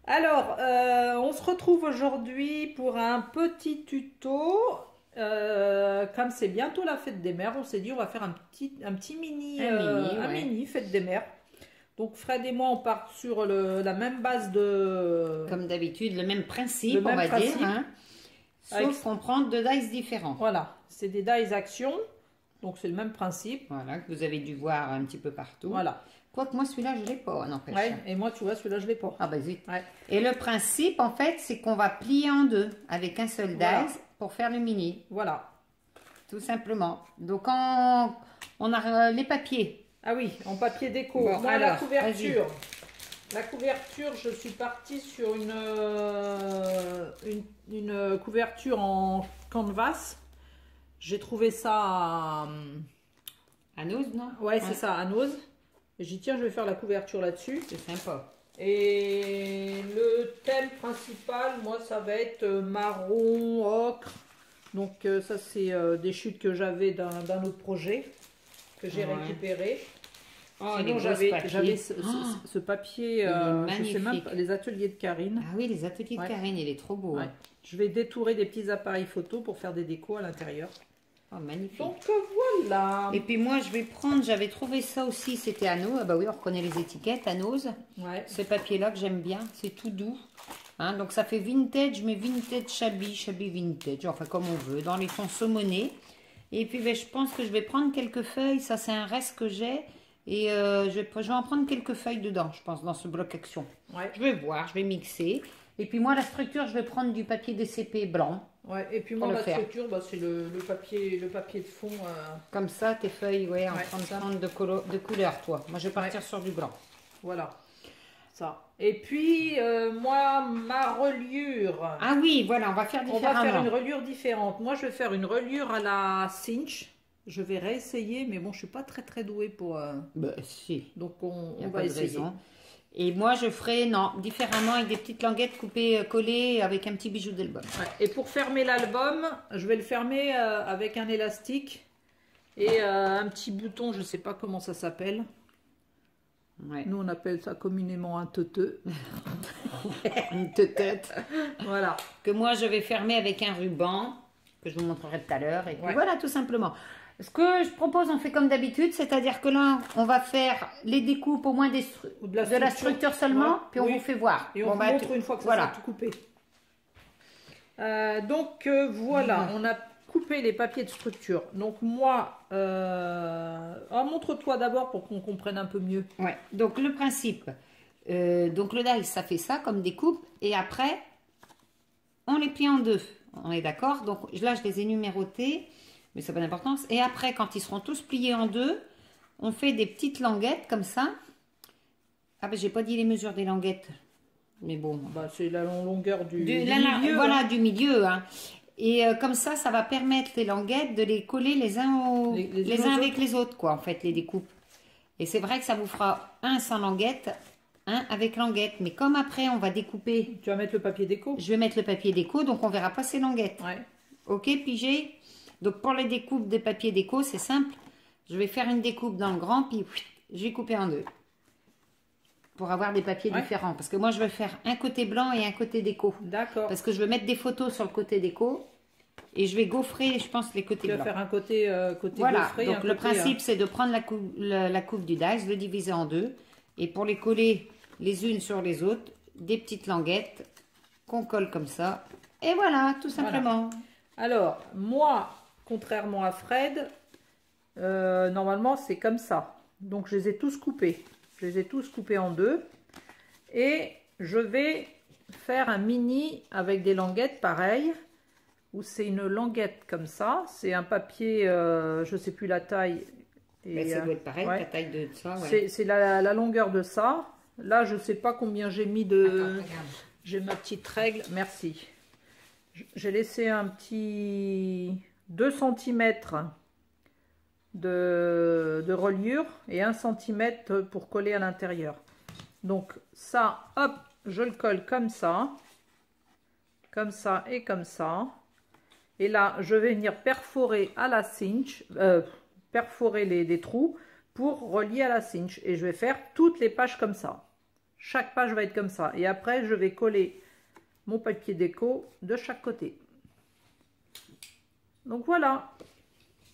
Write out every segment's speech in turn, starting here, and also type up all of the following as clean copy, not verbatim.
Alors, on se retrouve aujourd'hui pour un petit tuto. Comme c'est bientôt la fête des mères, on s'est dit on va faire un petit mini, mini fête des mères. Donc Fred et moi on part sur la même base de... Comme d'habitude, le même principe, on va dire. Hein, sauf qu'on prend deux dice différents. Voilà, c'est des dice action. Donc c'est le même principe. Voilà, que vous avez dû voir un petit peu partout. Voilà. Quoique moi celui-là je l'ai pas, n'empêche. Ouais, et moi tu vois celui-là je l'ai pas. Ah bah vite. Ouais. Et le principe en fait c'est qu'on va plier en deux avec un seul dice pour faire le mini. Voilà. Tout simplement. Donc on a les papiers. Ah oui, en papier déco. Bon, moi alors, la couverture. La couverture, je suis partie sur une couverture en canvas. J'ai trouvé ça à Nose, non? Ouais, c'est ça, à Nose. J'ai dit, tiens, je vais faire la couverture là-dessus. C'est sympa. Et le thème principal, moi, ça va être marron, ocre. Donc, ça, c'est des chutes que j'avais d'un autre projet que j'ai récupéré. Oh, sinon, j'avais ce papier, je sais même pas, les ateliers de Karine. Ah oui, les ateliers de Karine, il est trop beau. Ouais. Hein. Je vais détourer des petits appareils photo pour faire des décos à l'intérieur. Oh, magnifique. Donc voilà. Et puis moi, je vais prendre, j'avais trouvé ça aussi, c'était à Nose. Ah bah oui, on reconnaît les étiquettes à Nose. Ouais. Ce papier-là que j'aime bien, c'est tout doux. Hein, donc ça fait vintage, mais vintage shabby vintage, enfin comme on veut, dans les tons saumonés. Et puis ben, je pense que je vais prendre quelques feuilles, ça c'est un reste que j'ai. Et je vais en prendre quelques feuilles dedans, je pense, dans ce bloc action. Ouais. Je vais voir, je vais mixer. Et puis moi, la structure, je vais prendre du papier DCP blanc. Ouais, et puis moi, la structure, bah, c'est le papier de fond. Comme ça, tes feuilles, ouais, en train de couleur, toi. Moi, je vais partir sur du blanc. Voilà. Ça. Et puis, moi, ma reliure. Ah oui, voilà, on va faire différemment. On va faire une reliure différente. Moi, je vais faire une reliure à la cinch. Je vais réessayer, mais bon, je suis pas très douée pour... Bah, si. Donc, on va pas essayer. De raison. Et moi, je ferai, non, différemment avec des petites languettes coupées, collées avec un petit bijou d'album. Ouais. Et pour fermer l'album, je vais le fermer avec un élastique et un petit bouton, je sais pas comment ça s'appelle. Ouais. Nous, on appelle ça communément un teuteux. Une teutette. Voilà. Que moi, je vais fermer avec un ruban, que je vous montrerai tout à l'heure. Et puis voilà, tout simplement. Ce que je propose, on fait comme d'habitude, c'est-à-dire que là, on va faire les découpes au moins de la structure seulement, puis on vous fait voir. Et on vous montre une fois que ça sera tout coupé. Donc voilà, on a coupé les papiers de structure. Donc moi, montre-toi d'abord pour qu'on comprenne un peu mieux. Ouais. Donc le principe, donc le dice, ça fait ça comme découpe, et après, on les plie en deux. On est d'accord? Donc là, je les ai numérotés. Mais ça n'a pas d'importance. Et après, quand ils seront tous pliés en deux, on fait des petites languettes comme ça. Ah ben, j'ai pas dit les mesures des languettes. Mais bon. Bah, c'est la longueur du milieu. Voilà, du milieu. Hein. Et comme ça, ça va permettre les languettes de les coller les uns avec les autres, quoi, en fait, les découpes. Et c'est vrai que ça vous fera un sans languette, un avec languette. Mais comme après, on va découper. Tu vas mettre le papier déco? Je vais mettre le papier déco, donc on verra pas ces languettes. Ouais. Ok, pigé? Donc pour les découpes des papiers déco, c'est simple. Je vais faire une découpe dans le grand, puis je vais couper en deux. Pour avoir des papiers différents. Parce que moi, je vais faire un côté blanc et un côté déco. D'accord. Parce que je vais mettre des photos sur le côté déco. Et je vais gaufrer, je pense, les côtés blancs. Tu vas faire un côté, voilà. gaufré. Donc le principe, c'est de prendre la coupe du dice, le diviser en deux. Et pour les coller les unes sur les autres, des petites languettes qu'on colle comme ça. Et voilà, tout simplement. Voilà. Alors, moi... Contrairement à Fred, normalement c'est comme ça. Donc je les ai tous coupés. Je les ai tous coupés en deux. Et je vais faire un mini avec des languettes pareilles. Où c'est une languette comme ça. C'est un papier, je ne sais plus la taille. Et, ça doit être pareil, la taille de ça. C'est la longueur de ça. Là je ne sais pas combien j'ai mis de... J'ai ma petite règle. Merci. J'ai laissé un petit... 2 cm de reliure et 1 cm pour coller à l'intérieur. Donc ça, hop, je le colle comme ça et comme ça. Et là, je vais venir perforer à la cinch, perforer les trous pour relier à la cinch. Et je vais faire toutes les pages comme ça. Chaque page va être comme ça. Et après, je vais coller mon papier déco de chaque côté. Donc voilà.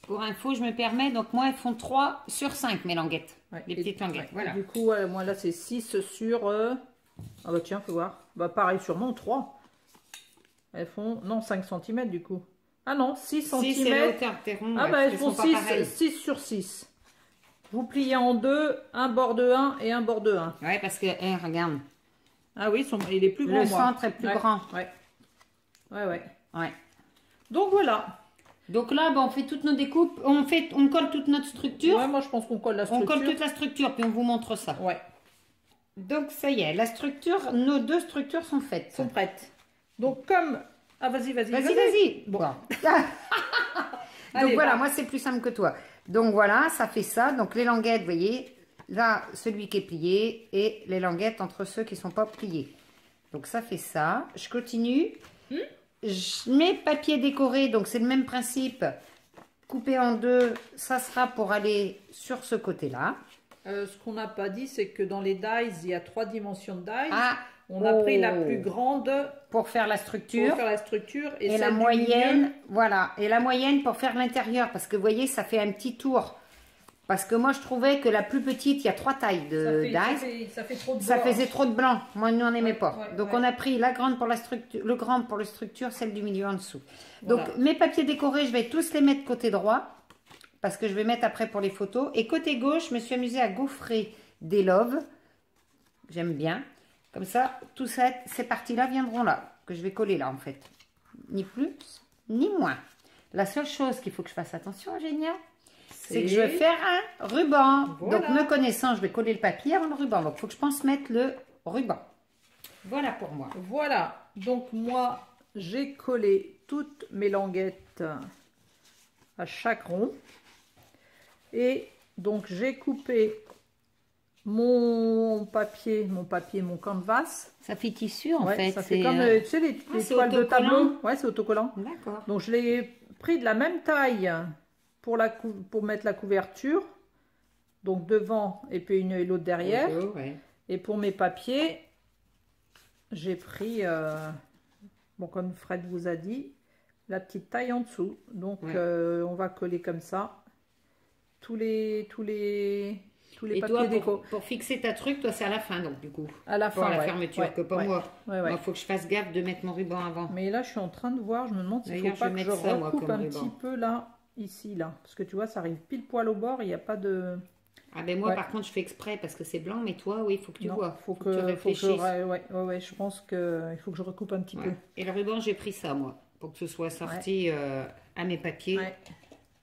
Pour info, je me permets, donc moi, elles font 3 sur 5 mes languettes. Ouais, les petites languettes, ouais, voilà. Du coup, moi là, c'est 6 sur... Ah bah tiens, faut voir. Bah pareil, sûrement 3. Elles font... Non, 5 cm du coup. Ah non, 6 cm. 6 c'est la hauteur de tes ronds. Ah ouais, bah elles ils font sont pas 6 sur 6. Vous pliez en deux, un bord de 1 et un bord de 1. Ouais, parce que, regarde. Ah oui, il est plus grand. Le centre est plus grand. Ouais. Ouais. Ouais. Donc voilà. Donc là, on fait toutes nos découpes. On colle toute notre structure. Ouais, moi je pense qu'on colle la On structure. colle toute la structure, puis on vous montre ça. Ouais. Donc ça y est, la structure, nos deux structures sont faites. Sont prêtes. Donc comme... Ah vas-y. Vas-y. Bon. Allez, Donc voilà, va. moi c'est plus simple que toi. Donc voilà, ça fait ça. Donc les languettes, vous voyez, là, celui qui est plié et les languettes entre ceux qui ne sont pas pliés. Donc ça fait ça. Je continue. Mes papiers décorés, donc c'est le même principe. Coupé en deux, ça sera pour aller sur ce côté-là. Ce qu'on n'a pas dit, c'est que dans les dies, il y a 3 dimensions de dies. Ah, On a pris la plus grande pour faire la structure. pour faire la structure. Et Et la celle du moyenne, milieu, voilà. Et la moyenne pour faire l'intérieur. Parce que vous voyez, ça fait un petit tour. Parce que moi, je trouvais que la plus petite, il y a 3 tailles de dies. ça fait trop de Ça bord. faisait trop de blanc. Moi, nous, on n'aimait pas. ouais, Donc, ouais. on a pris la grande pour la structure, le grand pour la structure, celle du milieu en dessous. Voilà. Donc, mes papiers décorés, je vais tous les mettre côté droit. Parce que je vais mettre après pour les photos. Et côté gauche, je me suis amusée à gaufrer des loves. J'aime bien. Comme ça, tout ça, ces parties-là viendront là. Que je vais coller là, en fait. Ni plus, ni moins. La seule chose qu'il faut que je fasse attention, Génia, c'est que je vais faire un ruban. Voilà. Donc, me connaissant, je vais coller le papier avant le ruban. Donc, il faut que je pense mettre le ruban. Voilà pour moi. Voilà. Donc moi, j'ai collé toutes mes languettes à chaque rond. Et donc, j'ai coupé mon canvas. Ça fait tissu, en Ouais, fait. ça fait comme, tu sais, les c'est toiles de autocollant. tableau. Ouais, c'est autocollant. D'accord. Donc, je l'ai pris de la même taille pour mettre la couverture. Donc, devant et puis une et l'autre derrière. Ouais. Et pour mes papiers, j'ai pris, bon, comme Fred vous a dit, la petite taille en dessous. Donc, Ouais. on va coller comme ça tous les Et papiers toi, déco. pour fixer ta truc, toi, c'est à la fin, donc, du coup. À la Pour fin, la ouais. fermeture, Ouais, que pas ouais. moi. Ouais, ouais. Moi, il faut que je fasse gaffe de mettre mon ruban avant. Mais là, je suis en train de voir, je me demande s'il ne D'ailleurs, faut pas je vais que je mettre ça, moi, recoupe comme un ruban. petit peu là, ici, là. Parce que tu vois, ça arrive pile poil au bord, il n'y a pas de... Ah ben moi, Ouais. par contre, je fais exprès parce que c'est blanc, mais toi, oui, il faut que tu Non, vois. faut tu que réfléchisses. ouais, je pense qu'il faut que je recoupe un petit Ouais. peu. Et le ruban, j'ai pris ça, moi, pour que ce soit sorti à mes papiers. Ouais.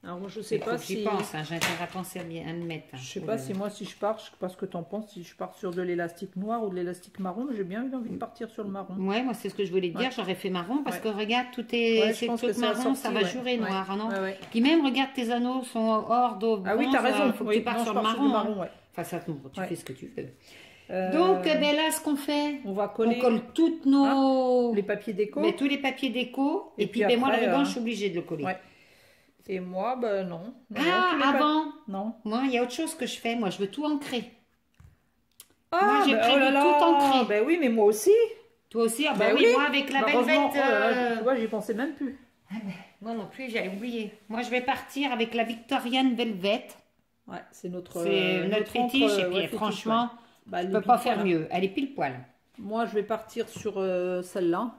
Alors, moi, je sais Il faut pas que j'y si... pense, hein, j'ai intérêt à penser à bien à le mettre. Je sais pas si moi, si je pars, je sais pas ce que tu en penses, si je pars sur de l'élastique noir ou de l'élastique marron, mais j'ai bien eu envie de partir sur le marron. Ouais, moi, c'est ce que je voulais te dire, Ouais. j'aurais fait marron parce Ouais. que regarde, tout est, Ouais, je c'est pense tout que ça a marron, sorti, ça va ouais. jurer Ouais. noir, hein, non? Ouais. Puis même, regarde, tes anneaux sont hors d'eau. Ah oui, t'as raison. Faut que Oui, tu pars non, sur je le pars marron. du Hein. marron, ouais. Enfin, ça, tu Ouais. fais ce que tu veux. Donc, ben là, ce qu'on fait, on va on coller colle toutes nos... les papiers déco. Mais tous les papiers déco. Et Et, puis puis, ben, moi, le après, ruban, je suis obligée de le coller. Ouais. Et moi, ben non. Non, Ah, tous les avant, Non. moi, il y a autre chose que je fais. Moi, je veux tout ancrer. Ah, Moi, j'ai ben, prévu oh là là, tout ancré. Ben oui, mais moi aussi. Toi aussi? Ah, bah Ben oui, moi, avec la Bah, velvet... heureusement, oh là là, tu vois, j'y pensais même plus. Ah ben, moi non plus, j'avais oublié. Moi, je vais partir avec la Victorian Velvet. Ouais, c'est notre... C'est notre fétiche. Et puis, franchement, Bah, je elle peux est pas pile poil, faire hein. mieux. Elle est pile poil. Moi, je vais partir sur celle-là.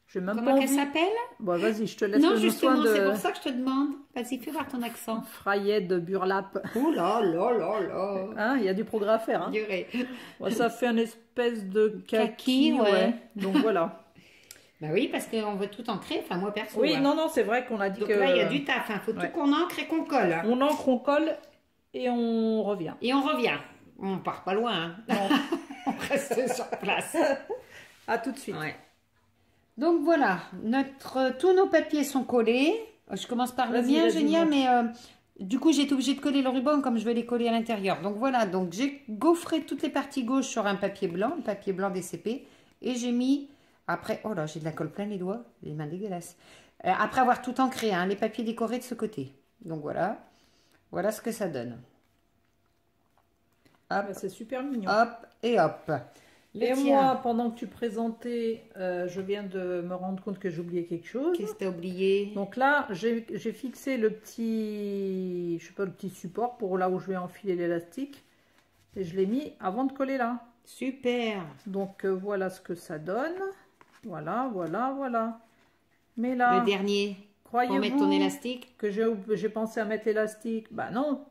Je vais même Comment pas qu'elle envie. s'appelle? Bon, vas-y, je te laisse Non, le soin justement, c'est de pour ça que je te demande. Vas-y, fais voir ton accent. Frayet de Burlap. Oh là là là là. Hein, il y a du progrès à faire. Hein. Durée. Ouais, ça fait un espèce de Kaki, kaki, ouais. Donc voilà. Bah oui, parce qu'on veut tout ancrer. Enfin, moi, perso. Oui, hein. non, non, c'est vrai qu'on a dit Donc que... là, il y a du taf. Il faut Ouais. tout qu'on ancre et qu'on colle. On encre, on colle et on revient. Et on revient. On part pas loin. Hein. Non. On reste sur place. À tout de suite. Ouais. Donc voilà, tous nos papiers sont collés. Je commence par le Vas-y, mien, vas-y, Génia, montre. mais du coup j'ai été obligée de coller le ruban comme je vais les coller à l'intérieur. Donc voilà, donc j'ai gaufré toutes les parties gauches sur un papier blanc, le papier blanc DCP, et j'ai mis, après, oh là j'ai de la colle plein les doigts, les mains dégueulasses. Après avoir tout ancré, hein, les papiers décorés de ce côté. Donc voilà, voilà ce que ça donne. Hop, Bah, c'est super mignon. hop et hop. Le Et tien. moi, pendant que tu présentais, je viens de me rendre compte que j'ai oublié quelque chose. Qu'est-ce que tu as oublié? Donc là, j'ai fixé le petit, je sais pas, le petit support pour là où je vais enfiler l'élastique. Et je l'ai mis avant de coller là. Super. Donc voilà ce que ça donne. Voilà, voilà, voilà. Mais Le là, dernier. Pour mettre ton croyez-vous élastique. que j'ai pensé à mettre l'élastique? Bah non.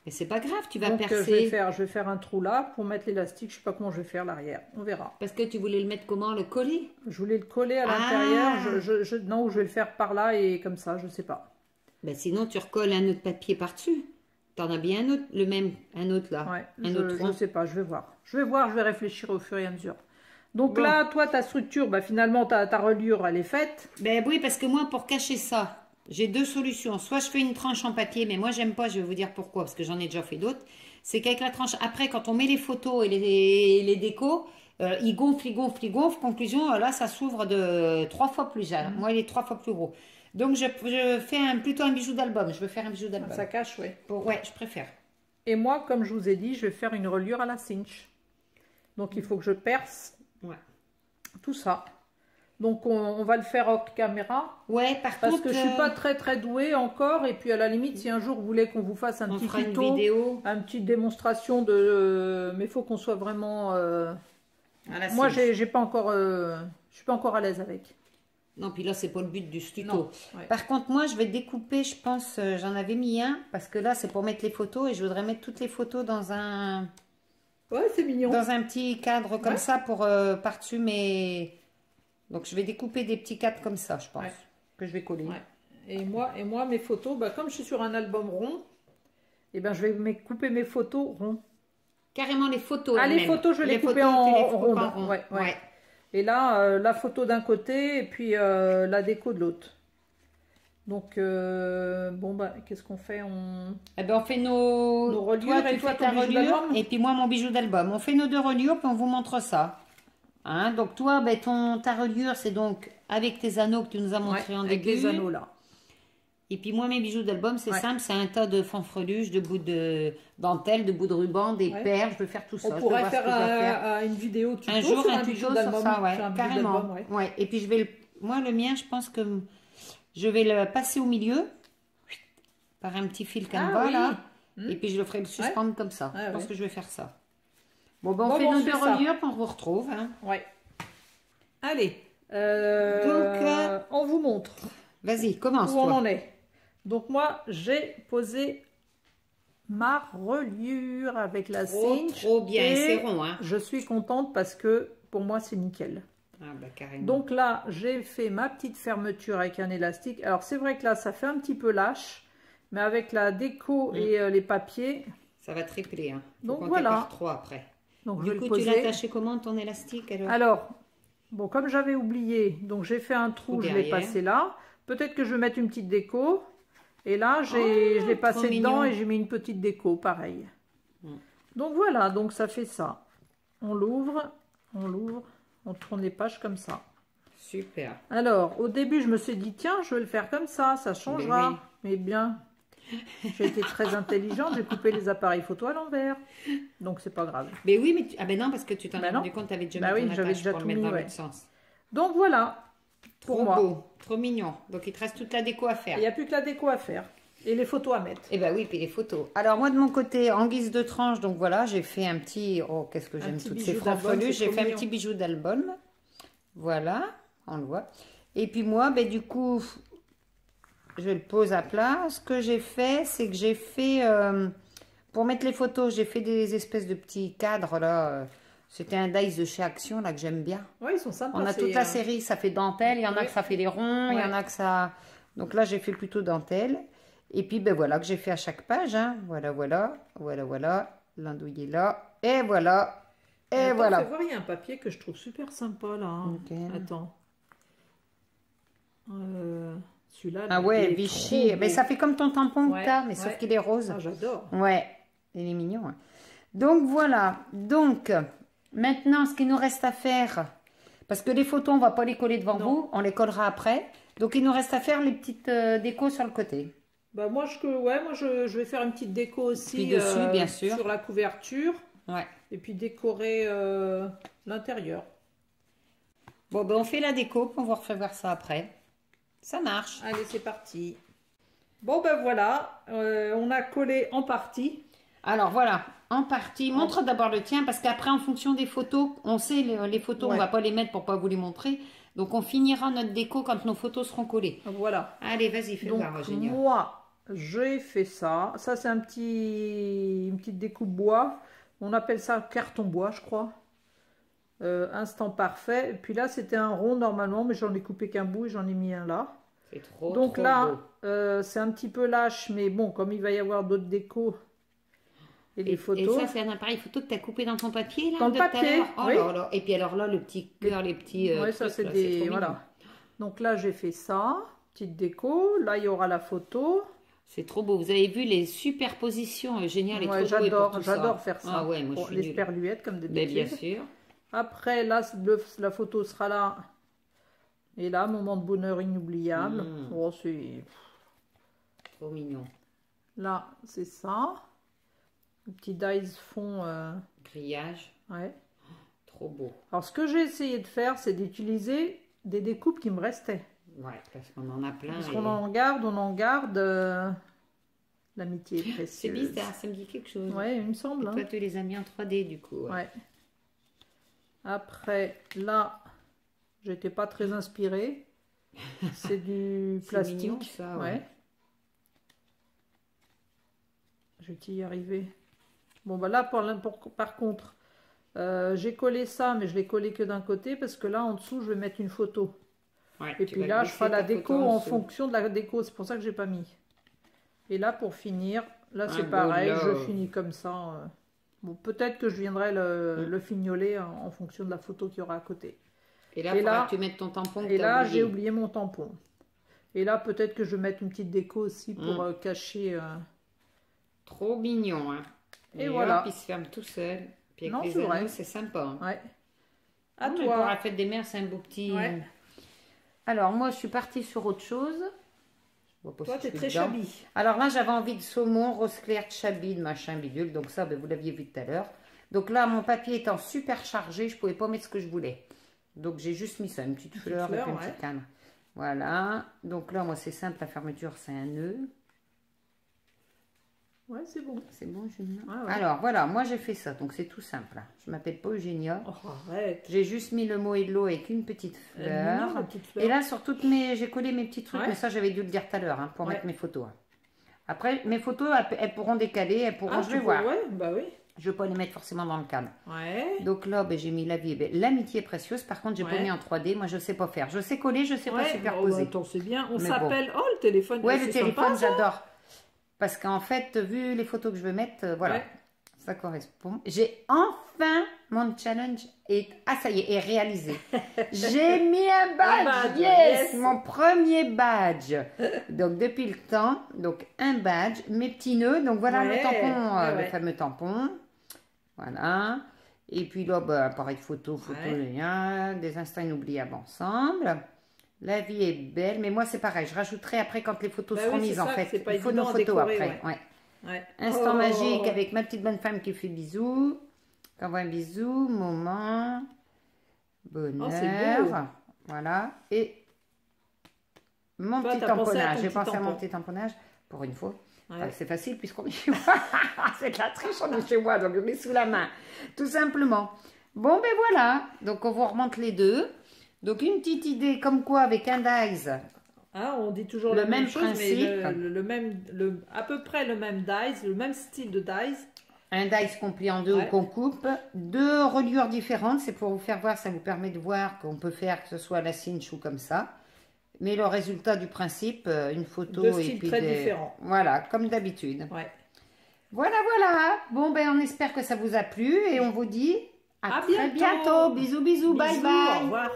Mais c'est pas grave, tu vas Donc percer. je vais faire un trou là pour mettre l'élastique. Je sais pas comment je vais faire l'arrière. On verra. Parce que tu voulais le mettre comment? Le coller? Je voulais le coller à Ah. l'intérieur. Non, je vais le faire par là et comme ça, je sais pas. Ben sinon, tu recolles un autre papier par-dessus. T'en as bien un autre, le même, un autre là. Ouais, un autre je rond. sais pas, je vais voir. Je vais voir, je vais réfléchir au fur et à mesure. Donc Bon. là, toi, ta structure, bah, finalement, ta reliure, elle est faite. Ben oui, parce que moi, pour cacher ça, j'ai deux solutions. Soit je fais une tranche en papier, mais moi, j'aime pas, je vais vous dire pourquoi, parce que j'en ai déjà fait d'autres. C'est qu'avec la tranche, après, quand on met les photos et les décos, il gonfle, il gonfle, il gonfle. Conclusion, là, ça s'ouvre de 3 fois plus. Moi, il est 3 fois plus gros. Donc, je fais plutôt un bijou d'album. Je veux faire un bijou d'album. Ça cache, oui. Ouais, je préfère. Et moi, comme je vous ai dit, je vais faire une reliure à la cinch. Donc, il faut que je perce Ouais. tout ça. Donc, on va le faire hors caméra. Ouais, Parce que je suis pas très douée encore. Et puis, à la limite, si un jour vous voulez qu'on vous fasse un on petit fera une tuto, vidéo une petite démonstration de... mais il faut qu'on soit vraiment... à la Moi, cinch. j'ai pas encore... je suis pas encore à l'aise avec. Non, puis là, c'est pas le but du tuto. Non, ouais. Par contre, moi, je vais découper, je pense, j'en avais mis un, parce que là, c'est pour mettre les photos, et je voudrais mettre toutes les photos dans un C'est mignon. petit cadre comme Ouais. ça, pour par-dessus mes... Donc, je vais découper des petits cadres comme ça, je pense, Ouais. que je vais coller. Ouais. Et moi, mes photos, bah, comme je suis sur un album rond, et ben, je vais couper mes photos ronds. Carrément les photos. Ah, les elles-mêmes. photos, je les photos, coupais en tu les coupes rond. en rond. Ouais. Et là, la photo d'un côté et puis la déco de l'autre. Donc, bon, bah, qu'est-ce qu'on fait? Eh ben, on fait nos reliures et tu toi, fais ton ta bijou reliure, d'album. et puis moi, mon bijou d'album. On fait nos deux reliures, puis on vous montre ça. Hein, donc, toi, ben, ta reliure, c'est donc avec tes anneaux que tu nous as montré en avec début. les anneaux là. Et puis moi, mes bijoux d'album, c'est Ouais. simple, c'est un tas de fanfreluches, de bouts de dentelle, de bouts de ruban, des Ouais. perles. Je veux faire tout ça. On je veux pourrait voir ce faire que je vais faire. une vidéo tuto Un jour, sur un bijou tuto sur d'album. ça, ouais, Sur un bijou carrément. d'album, ouais. Ouais. Et puis je vais moi, le mien, je pense que je vais le passer au milieu par un petit fil canevas oui. là. Et puis je le ferai le suspendre comme ça. Ouais, je pense ouais. que je vais faire ça. Bon, ben, on Bon, fait on nos fait deux ça. reliures, puis on vous retrouve. Hein. Ouais. Allez. Donc, on vous montre Vas-y, commence où on toi. en est. Donc moi, j'ai posé ma reliure avec la cinch. Trop bien, et c'est rond. Hein. je suis contente parce que pour moi, c'est nickel. Ah, bah, carrément. Donc là, j'ai fait ma petite fermeture avec un élastique. Alors c'est vrai que là, ça fait un petit peu lâche, mais avec la déco et les papiers, Ça va tripler. Hein. Faut Donc, compter voilà. par 3 après. donc je Du vais coup, le tu l'as poser. attaché comment ton élastique alors? Alors, bon, comme j'avais oublié, donc j'ai fait un trou, je l'ai derrière. passé là. Peut-être que je vais mettre une petite déco. Et là, je l'ai passé trop dedans mignon. et j'ai mis une petite déco, pareil. Donc voilà, donc ça fait ça. On l'ouvre, on tourne les pages comme ça. Super. Alors, au début, je me suis dit, tiens, je vais le faire comme ça changera. oui. Mais bien, j'ai été très intelligente, j'ai coupé les appareils photo à l'envers. Donc, c'est pas grave. Mais oui, mais ah ben non, parce que tu t'en Ben as non. rendu compte, tu avais déjà Bah mis oui, ton j'avais attache déjà pour le tout mettre mis, dans ouais. l'autre sens. Donc, voilà, pour Trop moi. beau, trop mignon. Donc, il te reste toute la déco à faire. Il n'y a plus que la déco à faire. Et les photos à mettre. Eh ben oui, puis les photos. Alors moi de mon côté, en guise de tranche, donc voilà, j'ai fait un petit... Oh, qu'est-ce que j'aime petit toutes ces bijou d'album, franfreluches. c'est J'ai trop fait un mignon. petit bijou d'album. Voilà, on le voit. Et puis moi, ben du coup, je le pose à plat. Ce que j'ai fait, c'est que j'ai fait... pour mettre les photos, j'ai fait des espèces de petits cadres là. C'était un dice de chez Action là que j'aime bien. Oui, ils sont sympas. On a toute la série, ça fait dentelle, il y en a Oui. que ça fait des ronds, il y en a que ça... Donc là, j'ai fait plutôt dentelle. Et puis, ben voilà, que j'ai fait à chaque page. Hein. Voilà, l'andouille est là. Et voilà. Et Attends, voilà. fais voir, il y a un papier que je trouve super sympa là. Hein. Ok. Attends. Celui-là. Ah il ouais, est Vichy. trop Mais beau. ça fait comme ton tampon que Ouais, t'as, mais ouais. sauf qu'il est rose. Ah, j'adore. Ouais, il est mignon. Hein. Donc voilà. Donc, maintenant, ce qu'il nous reste à faire, parce que les photos, on va pas les coller devant Non. vous, on les collera après. Donc, il nous reste à faire les petites décos sur le côté. Bah moi, je vais faire une petite déco aussi Puis dessus, bien sûr. sur la couverture. Ouais. Et puis décorer l'intérieur. Bon, ben on fait la déco, puis on va refaire voir ça après. Ça marche. Allez, c'est parti. Bon, ben voilà, on a collé en partie. Alors voilà, en partie, montre d'abord le tien, parce qu'après, en fonction des photos, on sait les photos, on va pas les mettre pour pas vous les montrer. Donc, on finira notre déco quand nos photos seront collées. Voilà. Allez, vas-y, fais voir, Eugénia. Moi, j'ai fait ça. Ça, c'est une petite découpe bois. On appelle ça carton bois, je crois. Instant parfait. Et puis là, c'était un rond normalement, mais j'en ai coupé qu'un bout et j'en ai mis un là. C'est trop, donc trop là, beau. c'est un petit peu lâche, mais bon, comme il va y avoir d'autres décos et des photos. Et ça, c'est un appareil photo que tu as coupé dans ton papier, là, dans le papier, oh, oui. là, là. Et puis alors là, le petit cœur, les petits oui, ça c'est des... Voilà. Donc là, j'ai fait ça. Petite déco. Là, il y aura la photo. C'est trop beau. Vous avez vu les superpositions géniales. Ouais, j'adore faire ça. Ah ouais, moi, je suis les sperluettes, comme d'habitude. Bien sûr. Après, là, la photo sera là. Et là, moment de bonheur inoubliable. Oh, c'est... Trop mignon. Là, c'est ça. Le petit dice fond... Grillage. Ouais. Trop beau. Alors, ce que j'ai essayé de faire, c'est d'utiliser des découpes qui me restaient. Ouais, parce qu'on en a plein. Parce qu'on en garde, l'amitié est précieuse. C'est bizarre, ça me dit quelque chose. Ouais, il me semble. Toi, tu les as mis en 3D, du coup. Ouais. Après, là, j'étais pas très inspirée. C'est du plastique. Mignon, ça, ouais. Je vais y arriver. Bon, bah là, par contre, j'ai collé ça, mais je l'ai collé que d'un côté parce que là, en dessous, je vais mettre une photo. Ouais, et puis là, je ferai la déco en fonction de la déco. C'est pour ça que j'ai pas mis. Et là, pour finir, là, c'est pareil. Je finis comme ça. Bon, peut-être que je viendrai le fignoler en fonction de la photo qu'il y aura à côté. Et là, tu mets ton tampon. Et là, j'ai oublié mon tampon. Et là, peut-être que je vais mettre une petite déco aussi pour cacher... Trop mignon, hein. Et voilà. Hop, il se ferme tout seul. Puis avec les anneaux, c'est sympa. Hein. Ouais. À toi. Pour la fête des mères, c'est un beau petit... Ouais. Alors, moi, je suis partie sur autre chose. Toi, tu es très chabie. Alors là, j'avais envie de saumon, rose clair, chabie, de machin bidule. Donc ça, ben, vous l'aviez vu tout à l'heure. Donc là, mon papier étant super chargé, je ne pouvais pas mettre ce que je voulais. Donc j'ai juste mis ça, une petite fleur et puis une petite canne. Voilà. Donc là, moi, c'est simple. La fermeture, c'est un nœud. Ouais, c'est bon. C'est bon, Eugénia. Alors, voilà, moi, j'ai fait ça. Donc, c'est tout simple. Je ne m'appelle pas Eugénia. Oh, arrête. J'ai juste mis le mot hello avec une petite fleur. Et là, sur toutes mes... J'ai collé mes petits trucs. Mais ça, j'avais dû le dire tout à l'heure pour mettre mes photos. Après, mes photos, elles pourront décaler. Elles pourront... je vais voir. Ouais, bah oui. Je ne vais pas les mettre forcément dans le cadre. Ouais. Donc là, ben, j'ai mis la vie. L'amitié est précieuse. Par contre, j'ai pas mis en 3D. Moi, je ne sais pas faire. Je sais coller, je ne sais pas superposer. Attends, c'est bien. On s'appelle... Oh, le téléphone. Ouais, le téléphone, j'adore. Parce qu'en fait, vu les photos que je veux mettre, voilà, ça correspond. J'ai enfin, mon challenge ça y est réalisé. J'ai mis un badge, yes, mon premier badge. Donc, depuis le temps, donc un badge, mes petits nœuds, donc voilà le tampon, le fameux tampon. Voilà. Et puis là, bah, appareil photo, des instants inoubliables ensemble. La vie est belle, mais moi c'est pareil, je rajouterai après quand les photos seront mises en fait. Il faut nos photos après. Instant magique avec ma petite bonne femme qui fait bisous. Qui envoie un bisou, moment, bonheur. Voilà. Et mon petit tamponnage. J'ai pensé à mon petit tamponnage pour une fois. C'est facile puisqu'on est chez moi. C'est de la triche, on est chez moi, donc je mets sous la main. Tout simplement. Bon, ben voilà. Donc on vous remonte les deux. Donc, une petite idée comme quoi avec un dies. Ah, on dit toujours la même chose, principe, mais à peu près le même dies, le même style de dies. Un dies qu'on plie en deux ou qu'on coupe. Deux reliures différentes, c'est pour vous faire voir, ça vous permet de voir qu'on peut faire que ce soit à la cinch ou comme ça. Mais le résultat du principe, une photo deux styles très différents. Voilà, comme d'habitude. Voilà, voilà. Bon, ben on espère que ça vous a plu et on vous dit à très bientôt. Bisous, bisous, bye bye. Au revoir.